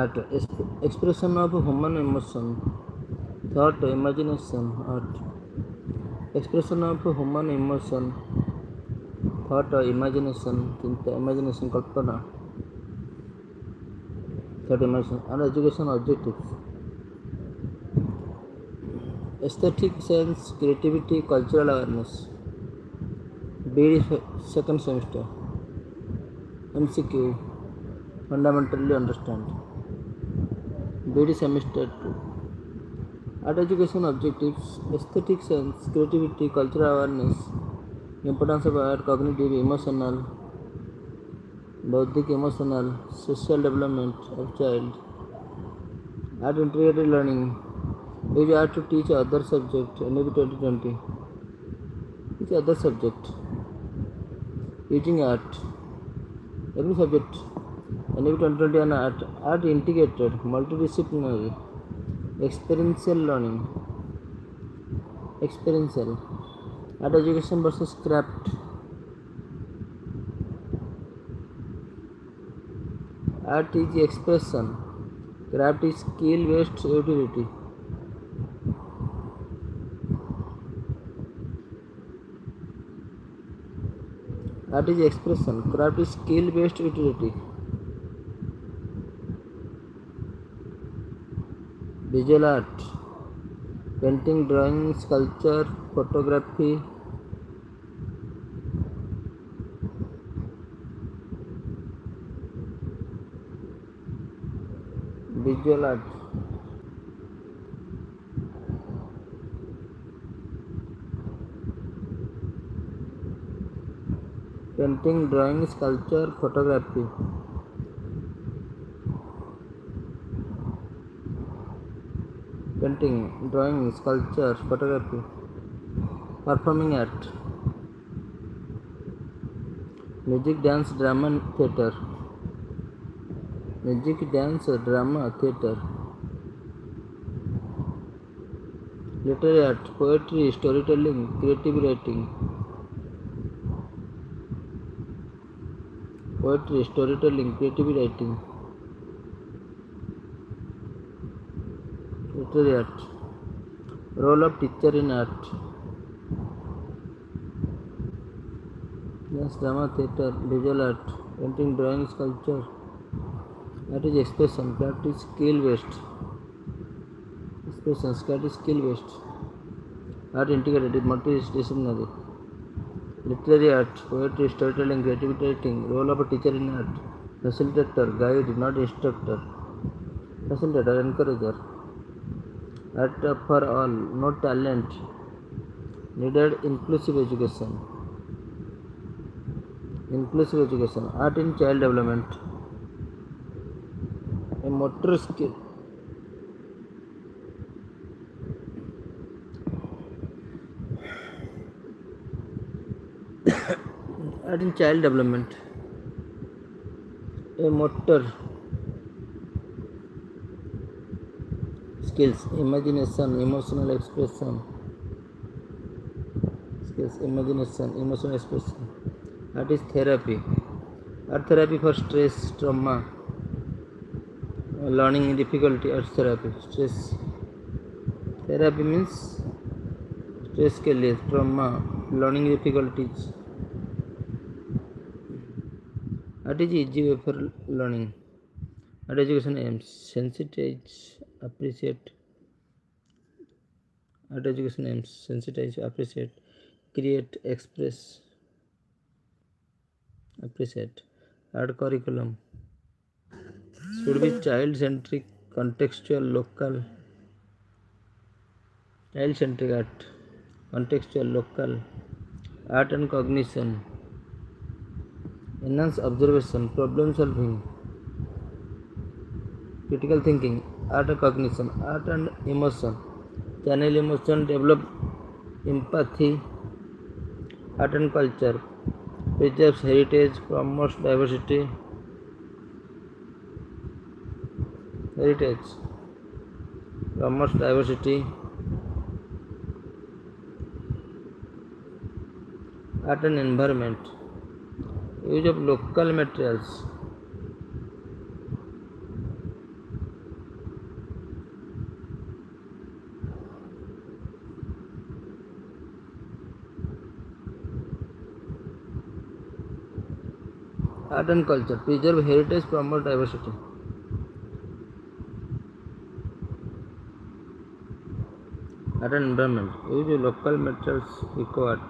Art, expression of human emotion, thought, imagination. Art, expression of human emotion, thought, imagination, chinta, imagination, kalpana, thought, imagination, and education objectives. Aesthetic sense, creativity, cultural awareness. BD second semester. MCQ, fundamentally understand. BD semester 2. Art education objectives, aesthetic sense, creativity, cultural awareness, importance of art, cognitive, emotional, bauddhic, emotional, social development of child, art integrated learning, use art to teach other subject, NAB 2020, teach other subject, using art, every subject, NAB 2020 and art integrated, multidisciplinary, experiential learning, experiential, art education versus craft. Art is expression, craft is skill based utility. Art is expression, craft is skill based utility. Visual art, painting, drawing, sculpture, photography. Visual art, painting, drawing, sculpture, photography. Painting, drawing, sculpture, photography. Performing art, music, dance, drama, theatre. Music, dance, drama, theatre. Literary art, poetry, storytelling, creative writing. Poetry, storytelling, creative writing. Literary art, role of teacher in art. Dance, drama, theatre, visual art, painting, drawing, sculpture. Art is expression, craft is skill based. Expression, craft is skill based. Art integrated, multidisciplinary. Literary art, poetry, storytelling, creative writing. Role of a teacher in art. Facilitator, guide, not instructor. Facilitator, encourager. Art for all, no talent. Needed inclusive education. Inclusive education. Art in child development. A motor skill. Art in child development. A motor skills, imagination, emotional expression. Skills, imagination, emotional expression. Art is therapy. Art therapy for stress, trauma, learning difficulty. Art therapy. Stress therapy means stress के लिए, trauma, learning difficulties. Art is easy way for learning. Art education aims sensitize, appreciate. Art education aims sensitize, appreciate, create, express, appreciate. Art curriculum should be child centric, contextual, local. Child centric art, contextual, local. Art and cognition, enhance observation, problem solving, critical thinking. Art and cognition, art and emotion, channel emotion, develop empathy. Art and culture, preserves heritage, promotes diversity. Heritage promotes diversity. Art and environment, use of local materials. Art and culture. Preserve heritage, promote diversity. Art and environment. Use local materials, eco art.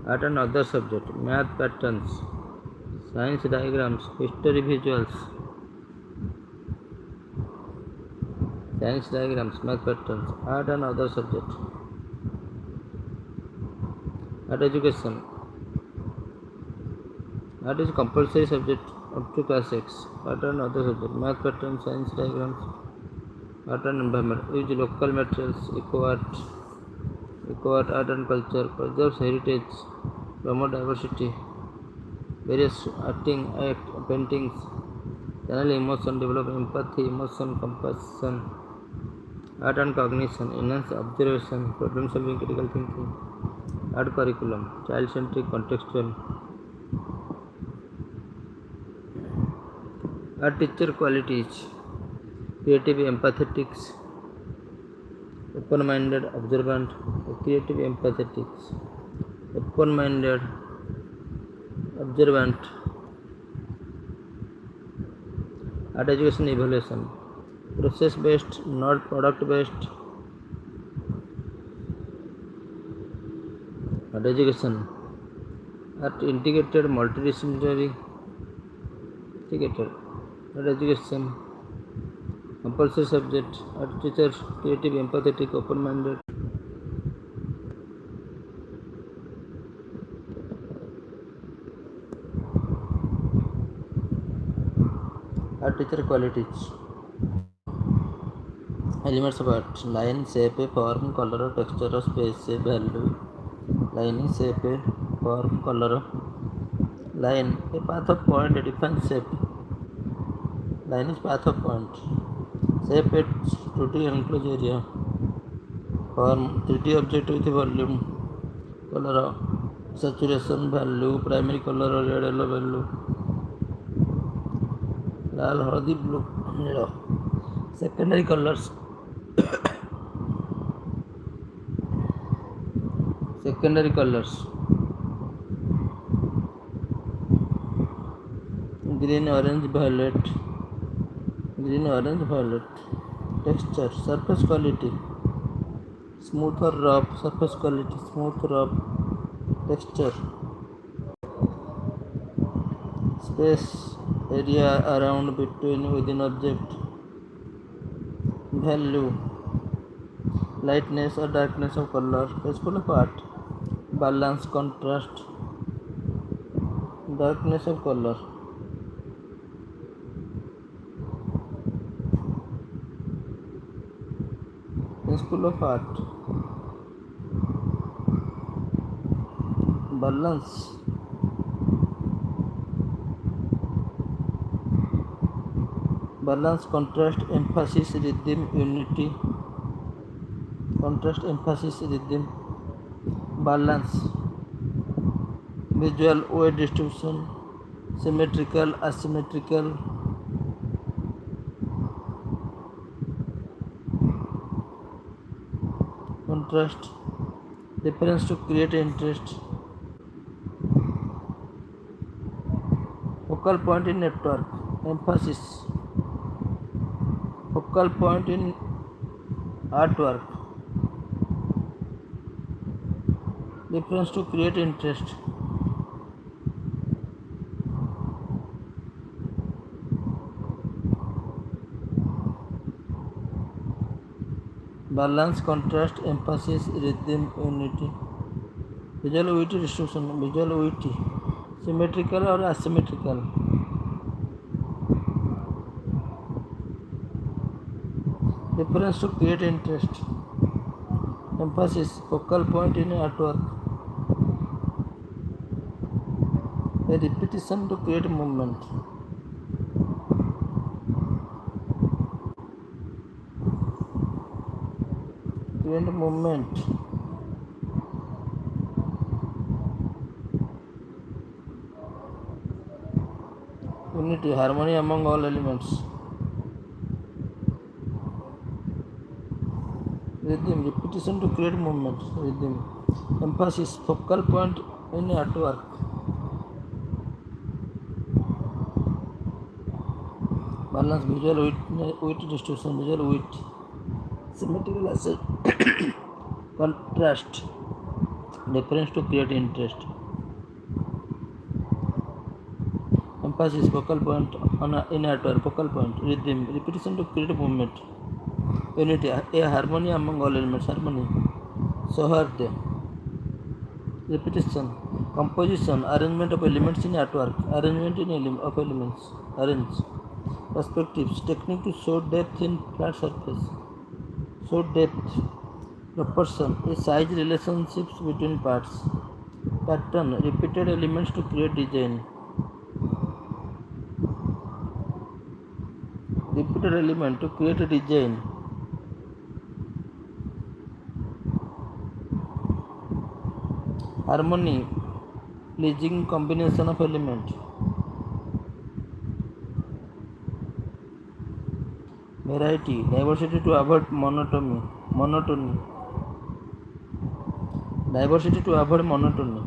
Art and other subject. Math patterns. Science diagrams. History visuals. Science diagrams. Math patterns. Art and other subject. Art education. Art is a compulsory subject up to class 6. Art and other subject. Math patterns. Science diagrams. Art and environment. Use local materials. Eco art, art and culture. Preserves heritage. Promote diversity. Various acting, paintings. Channel emotion. Develop empathy, emotion, compassion. Art and cognition. Enhance observation. Problem solving, critical thinking. Art curriculum. Child centric, contextual. Art teacher qualities. Creative, empathetic, open-minded, observant. Creative, empathetic, open-minded, observant. Art education evaluation. Process-based, not product-based. Art education. Art integrated, multidisciplinary. Integrated. Art education. Compulsory subject. Art teacher. Creative, empathetic, open-minded. Art teacher qualities. Elements of art. Line, shape, form, color, texture, space, value. Line, shape, form, color. Line, a path of point, a different shape. Line is path of point. Shape, a 2D enclosed area. Form, 3D object with volume. Color, saturation, value, primary color, red, yellow, value. Lal, hardi, blue, yellow. Secondary colors. Secondary colors. Green, orange, violet. Green, orange, violet. Texture, surface quality. Smooth or rough, surface quality, smooth, rough. Texture. Space, area around, between, within object. Value, lightness or darkness of color. Principle of art. Balance, contrast, darkness of color. Principle of art. Balance. Balance, contrast, emphasis, rhythm, unity. Contrast, emphasis, rhythm. Balance. Visual weight distribution. Symmetrical, asymmetrical. Contrast. Reference to create interest. Focal point in network. Emphasis. Focal point in artwork. Reference to create interest. Balance, contrast, emphasis, rhythm, unity. Visual weight distribution. Visual weight. Symmetrical or asymmetrical. Reference to create interest. Emphasis, focal point in artwork. A repetition to create movement. Create movement. Unity, harmony among all elements. Rhythm, repetition to create movement. Rhythm. Emphasis, focal point in artwork. balance, visual weight distribution, visual weight, symmetrical asset, contrast, difference to create interest, emphasis, focal point on in artwork, focal point, rhythm, repetition to create movement, unity, a harmony among all elements, harmony, सौहार्द, repetition, composition, arrangement of elements in artwork, arrangement of elements, arrange, perspectives, technique to show depth in flat surface, show depth, proportion, a size relationships between parts, pattern, repeated elements to create design, repeated element to create a design, harmony, pleasing combination of elements, variety, diversity to avoid monotony, diversity to avoid monotony,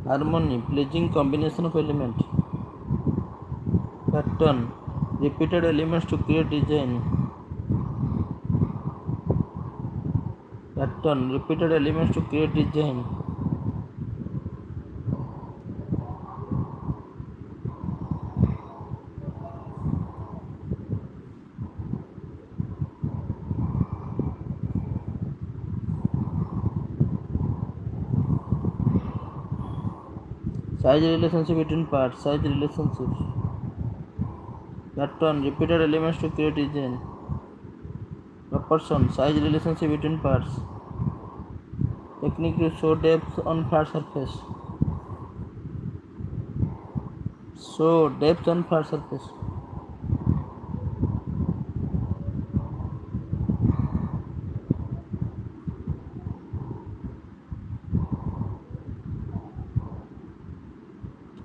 harmony, pleasing combination of elements, pattern, repeated elements to create design, pattern, repeated elements to create design, size relationship between parts, size relationships, pattern, repeated elements to create design, proportion, size relationship between parts, technique to show depth on flat surface, show depth on flat surface,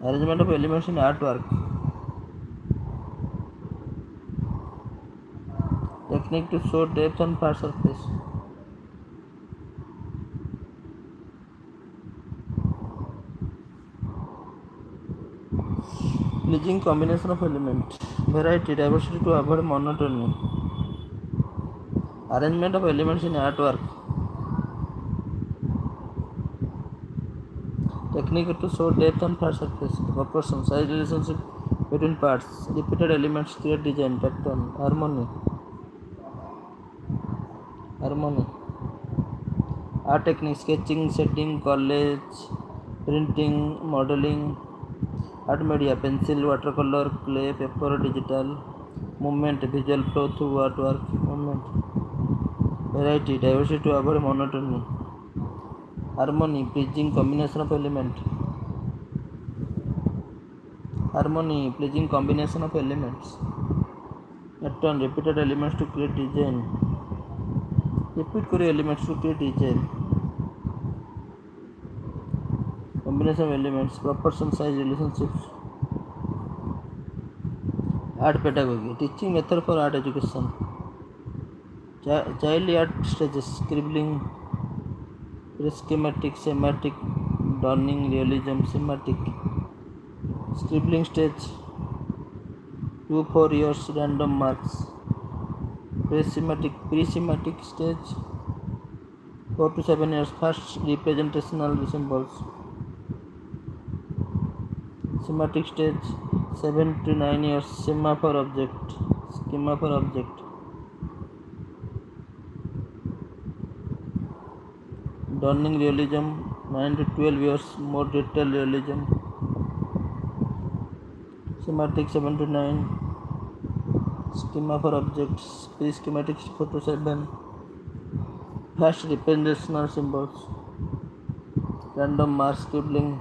arrangement of elements in artwork, technique to show depth on flat surface, pleasing combination of elements, variety, diversity to avoid monotony, arrangement of elements in artwork, technique to show depth on flat surface, proportion, size relationship between parts, repeated elements create design, pattern, harmony, art technique, sketching, shading, collage, printing, modeling, art media, pencil, watercolor, clay, paper, digital, movement, visual flow through artwork, movement, variety, diversity to avoid monotony, harmony, pleasing combination of elements, harmony, pleasing combination of elements, pattern, repeated elements to create design, repeat kore elements to create design, combination of elements, proportion, size relationships, art pedagogy, teaching method for art education, child art stages, scribbling, schematic, semantic, dawning, realism, semantic, scribbling stage, 2-4 years, random marks, pre-semantic stage, 4 to 7 years, first representational symbols, semantic stage, 7 to 9 years, schema for object, dawning realism, 9 to 12 years, more detailed realism, schematic 7 to 9, schema for objects, pre-schematic 4 to 7, fast representational symbols, random mark, scribbling,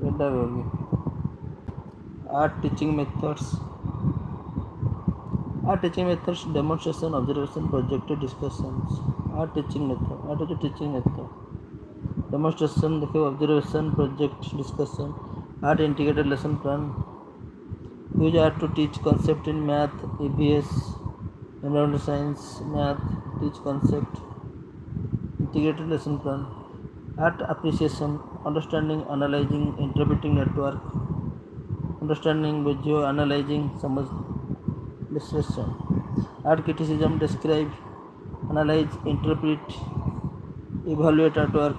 pedagogy, art teaching methods, demonstration, observation, projected discussions, art teaching method, demonstration, observation, project, discussion, art integrated lesson plan, use art to teach concept in math, EVS, environmental science, math, teach concept, integrated lesson plan. Art appreciation, understanding, analyzing, interpreting network, understanding, visual, analyzing, समझ discussion. Art criticism, describe, analyze, interpret, evaluate artwork.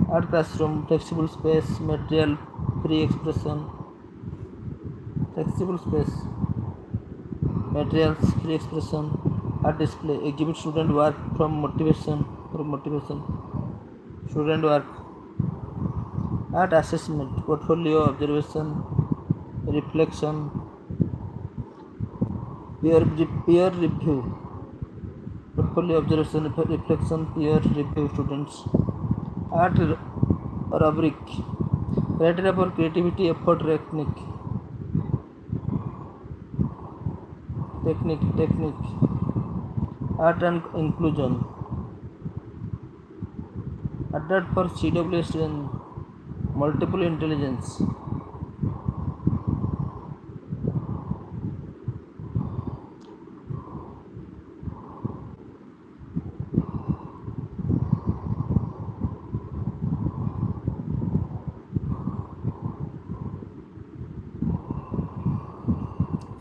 Art classroom, flexible space, material, free expression, flexible space, materials, free expression. Art display, exhibit student work from motivation, student work. Art assessment, portfolio, observation, reflection, peer review, portfolio, observation, reflection, peer review students. Art rubric, criteria for creativity, effort, technique. Art and inclusion. Adapt for CWS and multiple intelligence.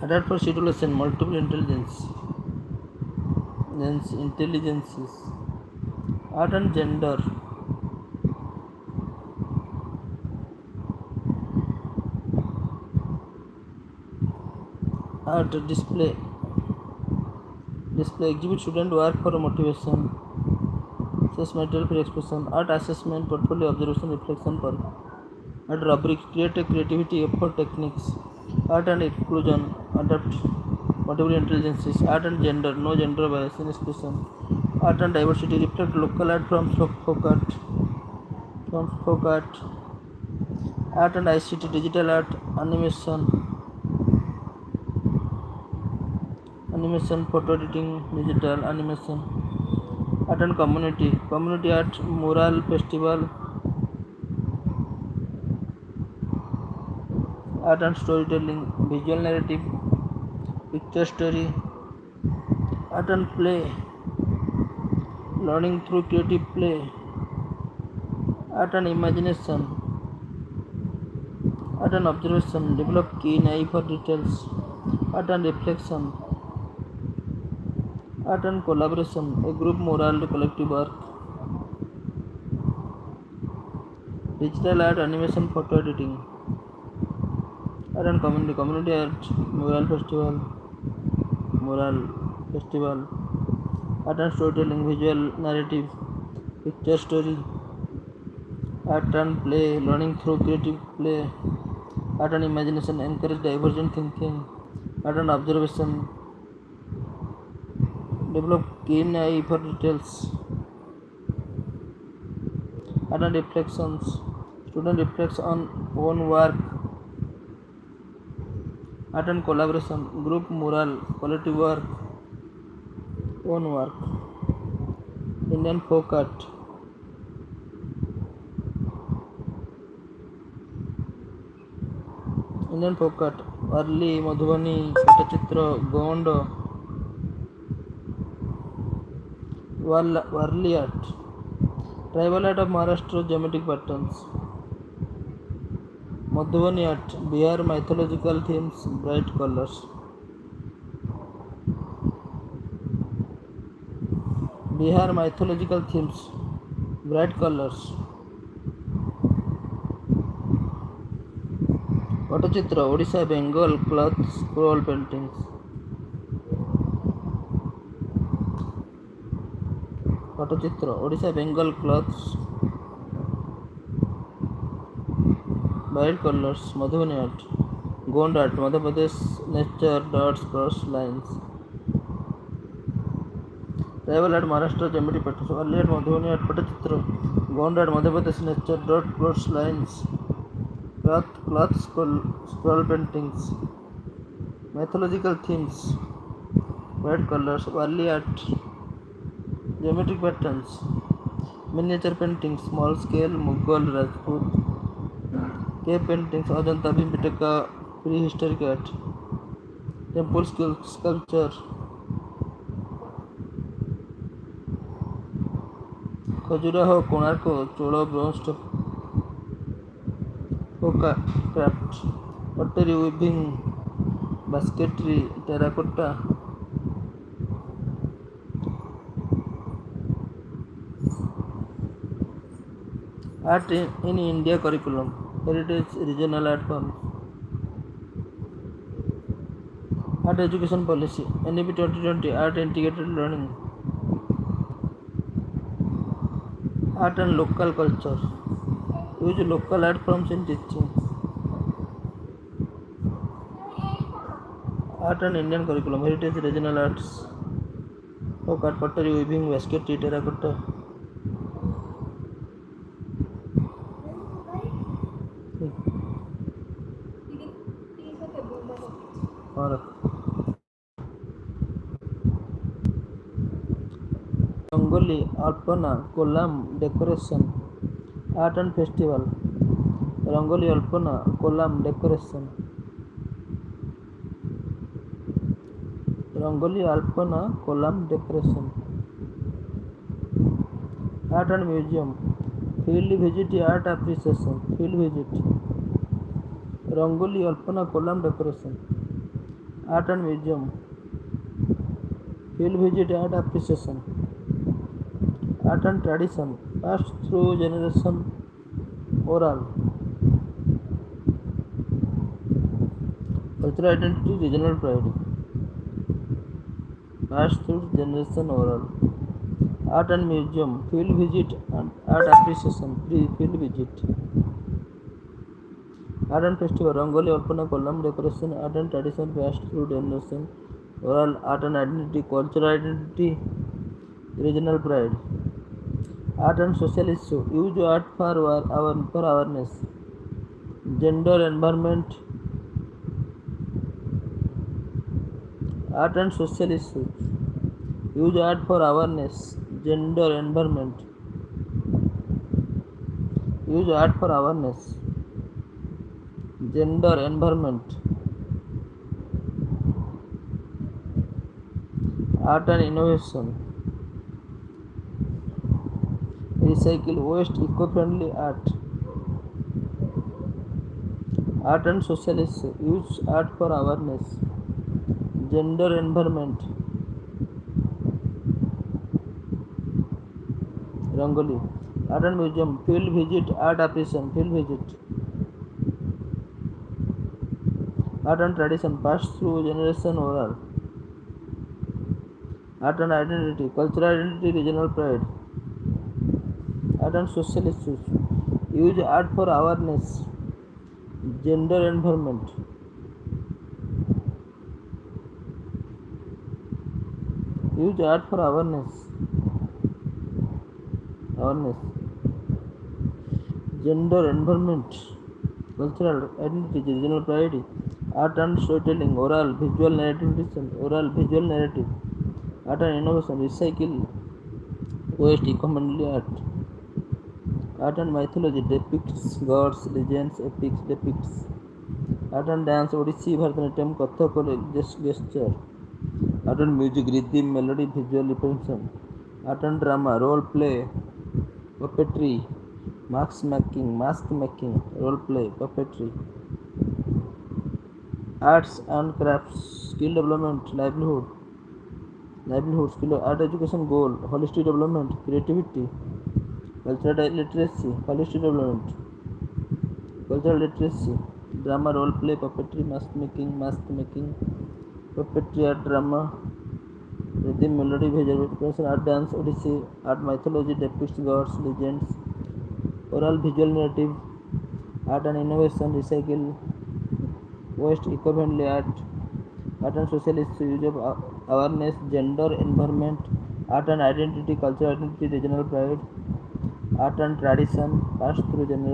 Adapt for CWS and multiple intelligences. Art and gender. Art display exhibit student work for motivation, assess material for expression. Art assessment, portfolio, observation, reflection for. Art rubric, create a creativity, effort, techniques. Art and inclusion, adapt multiple intelligences. Art and gender, no gender bias in expression. Art and diversity, reflect local art from folk art. Art and ICT, digital art, animation, photo editing, digital animation. Art and community art, mural, festival. Art and storytelling, visual narrative, picture story. Art and play, learning through creative play. Art and imagination. Art and observation, develop keen eye for details. Art and reflection. Art and collaboration, a group mural, collective work. Digital art, animation, photo editing. Art and community art, mural festival. Art and storytelling, visual narrative, picture story. Art and play, learning through creative play. Art and imagination, encourage divergent thinking. Art and observation, develop keen eye for details. Art and reflections, student reflects on own work. Art and collaboration, group mural, collective work, own work. Indian folk art. Warli, madhubani, patachitra, gond, warli art. Tribal art of Maharashtra, geometric patterns. Madhubani art, Bihar mythological themes, bright colors. Bihar mythological themes, bright colors. Patachitra, Odisha Bengal cloth scroll paintings. Patachitra, Odisha Bengal cloths, bright colors. Madhubani art, Gond art, Madhya Pradesh, nature, dots, cross lines. Tribal art, Maharashtra, geometry patterns. Warli art, Madhubani art, Patachitra, Gond art, Madhya Pradesh, nature, dot, cross lines. Cloth scroll paintings, mythological themes, bright colors. Warli art, geometric patterns, miniature paintings, small scale, Mughal, Rajput, cave paintings, Ajanta, Bhimbetka, prehistoric art, temple sculpture, Khajuraho, Konark, Chola, bronze craft, pottery, weaving, basketry, terracotta. Art in India curriculum, heritage, regional art forms. Art education policy, NEP 2020, art integrated learning. Art and local culture, use local art forms in teaching. Art and Indian curriculum, heritage, regional arts, folk art, pottery, weaving, basketry, terracotta. Rangoli, Alpana, Kolam, decoration, art and festival. Rangoli, Alpana, Kolam, decoration. Rangoli, Alpana, Kolam, decoration. Art and museum. Field visit, art appreciation. Field visit. Rangoli, Alpana, Kolam, decoration. Art and museum. Field visit, art appreciation. Art and tradition, passed through generation, oral. Cultural identity, regional pride, passed through generation, oral. Art and museum, field visit and art appreciation, field visit. Art and festival, Rangoli, Alpana, Kolam, decoration, art and tradition, passed through generation, oral. Art and identity, cultural identity, regional pride. Art and social issue, use art for awareness. Gender, environment. Art and social issues, use art for awareness. Gender, environment. Use art for awareness. Gender, environment. Art and innovation. Recycle, waste, eco-friendly art. Art and social issue, use art for awareness. Gender, environment. Rangoli. Art and museum, field visit, art appreciation, field visit. Art and tradition, passed through generation, oral. Art and identity, cultural identity, regional pride. Art and social issues, use art for awareness. Gender, environment. Use art for awareness. Gender, environment. Cultural identity, regional pride. Art and storytelling, oral, visual narrative. Art and innovation, recycle, waste, eco-friendly art. Art and mythology, depicts gods, legends, epics, depicts. Art and dance, Odissi, Bharatanatyam, Kathak, gesture. Art and music, rhythm, melody, visual representation. Art and drama, role play, puppetry, mask making, role play, puppetry. Arts and crafts, skill development, livelihood, skill, art education goal, holistic development, creativity. Cultural literacy, holistic development. Cultural literacy, drama, role play, puppetry, mask making, puppetry, art, drama, rhythm, melody, visual representation, art, dance, Odissi, art, mythology, depicts gods, legends, oral, visual narrative. Art and innovation, recycle, waste, eco-friendly art. Art and social issues, use of awareness. Gender, environment. Art and identity, cultural identity, regional pride. Art and tradition, passed through generations.